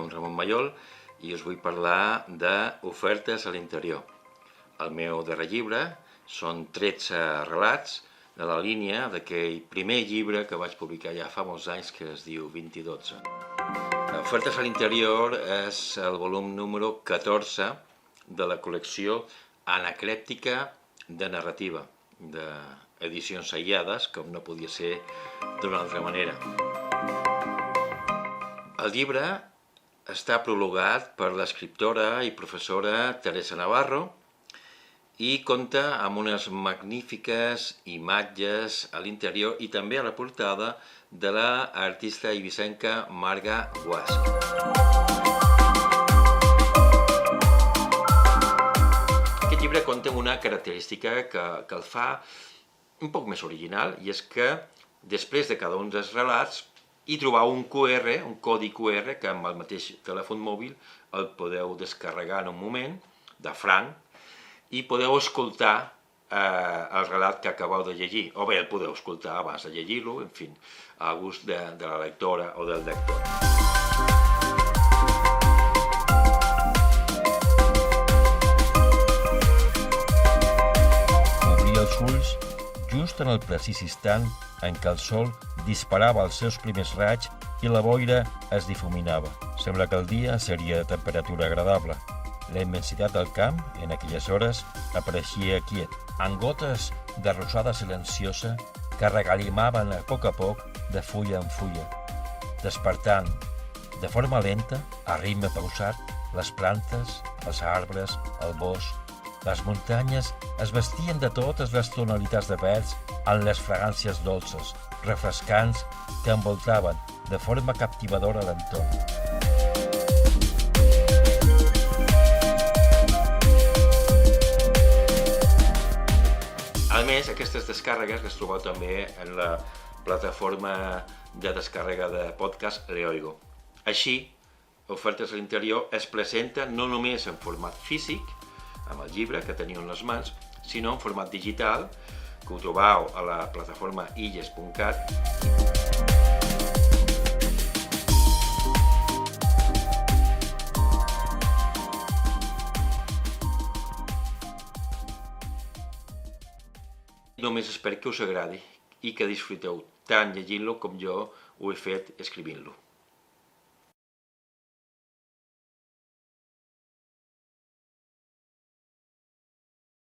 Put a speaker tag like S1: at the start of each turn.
S1: en Ramon Mayol i us vull parlar d'ofertes a l'interior. El meu darrer llibre són 13 relats de la línia d'aquell primer llibre que vaig publicar ja fa molts anys que es diu 2012. Ofertes a l'interior és el volum número 14 de la col·lecció Anaclèptica de narrativa, d'edicions aïllades, com no podia ser d'una altra manera. El llibre està prologat per l'escriptora i professora Teresa Navarro i compta amb unes magnífiques imatges a l'interior i també a la portada de l'artista eivissenca Marga Guasch. Aquest llibre compta amb una característica que el fa un poc més original, i és que després de cada un dels relats hi trobeu un QR, un codi QR, que amb el mateix telèfon mòbil el podeu descarregar en un moment, de franc, i podeu escoltar el relat que acabeu de llegir, o bé el podeu escoltar abans de llegir-lo, en fi, a gust de la lectora o del lector.
S2: Obria els ulls just en el precís instant en què el sol disparava els seus primers raigs i la boira es difuminava. Sembla que el dia seria de temperatura agradable. La immensitat del camp, en aquelles hores, apareixia quiet, amb gotes de rosada silenciosa que regalimaven a poc de fulla en fulla, despertant de forma lenta, a ritme pausat, les plantes, els arbres, el bosc. Les muntanyes es vestien de totes les tonalitats de verds amb les fragàncies dolces, refrescants que envoltaven de forma captivadora l'entorn.
S1: A més, aquestes descàrregues les trobeu també en la plataforma de descàrrega de podcast Leoigo. Així, Ofertes a l'interior es presenta no només en format físic, amb el llibre que teniu en les mans, sinó en format digital, que ho trobeu a la plataforma illes.cat. Només espero que us agradi i que disfruteu tant llegint-lo com jo ho he fet escrivint-lo.